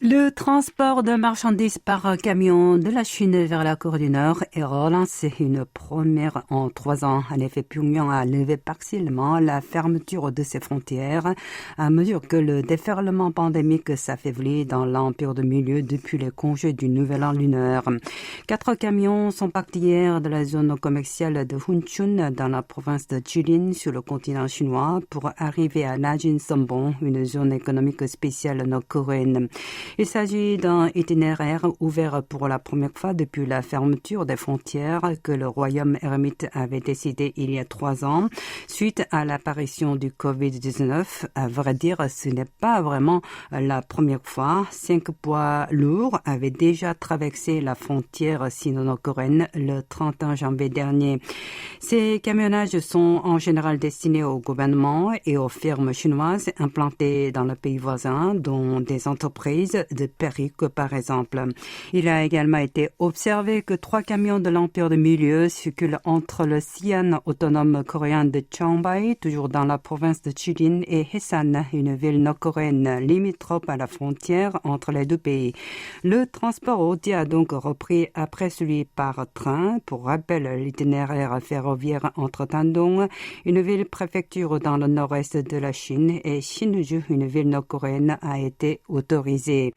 Le transport de marchandises par camion de la Chine vers la Corée du Nord est relancé, une première en 3 ans. En effet, Pyongyang a levé partiellement la fermeture de ses frontières à mesure que le déferlement pandémique s'affaiblit dans l'empire de milieu depuis les congés du Nouvel An lunaire. 4 camions sont partis hier de la zone commerciale de Hunchun dans la province de Jilin sur le continent chinois pour arriver à Najin-Songbong, une zone économique spéciale nord-coréenne. Il s'agit d'un itinéraire ouvert pour la première fois depuis la fermeture des frontières que le royaume ermite avait décidé il y a 3 ans, suite à l'apparition du Covid-19. À vrai dire, ce n'est pas vraiment la première fois. 5 poids lourds avaient déjà traversé la frontière sino-nord-coréenne le 31 janvier dernier. Ces camionnages sont en général destinés au gouvernement et aux firmes chinoises implantées dans le pays voisin, dont des entreprises de perruques par exemple. Il a également été observé que 3 camions de l'Empire de Milieu circulent entre le Xi'an autonome coréen de Cheongbuk, toujours dans la province de Jilin, et Haesan, une ville nord-coréenne limitrophe à la frontière entre les deux pays. Le transport routier a donc repris après celui par train. Pour rappel, l'itinéraire ferroviaire entre Tandong, une ville-préfecture dans le nord-est de la Chine, et Sinuiju, une ville nord-coréenne, a été autorisé.